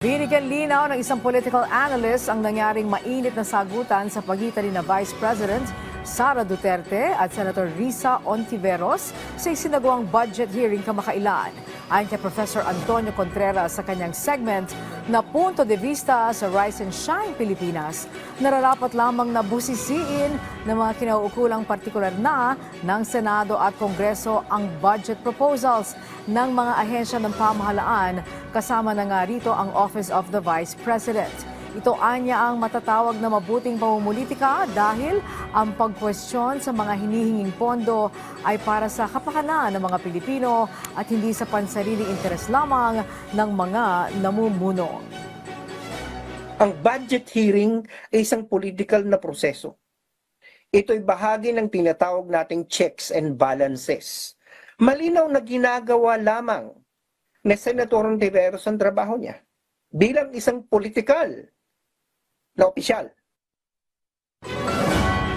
Binigyan linaw ng isang political analyst ang nangyaring mainit na sagutan sa pagitan ni Vice President Sara Duterte at Senator Risa Ontiveros sa isinagawang budget hearing kamakailan. Ayon kay Professor Antonio Contreras sa kanyang segment na Punto de Vista sa Rise and Shine Pilipinas, nararapat lamang na busisiin ng mga kinauukulang partikular na ng Senado at Kongreso ang budget proposals ng mga ahensya ng pamahalaan, kasama na nga rito ang Office of the Vice President. Ito anya ang matatawag na mabuting pamumulitika dahil ang pagkwestiyon sa mga hinihinging pondo ay para sa kapakanan ng mga Pilipino at hindi sa pansariling interes lamang ng mga namumuno. Ang budget hearing ay isang political na proseso. Ito'y bahagi ng tinatawag nating checks and balances. Malinaw na ginagawa lamang ni Senator Ontiveros ang trabaho niya bilang isang politikal na opisyal.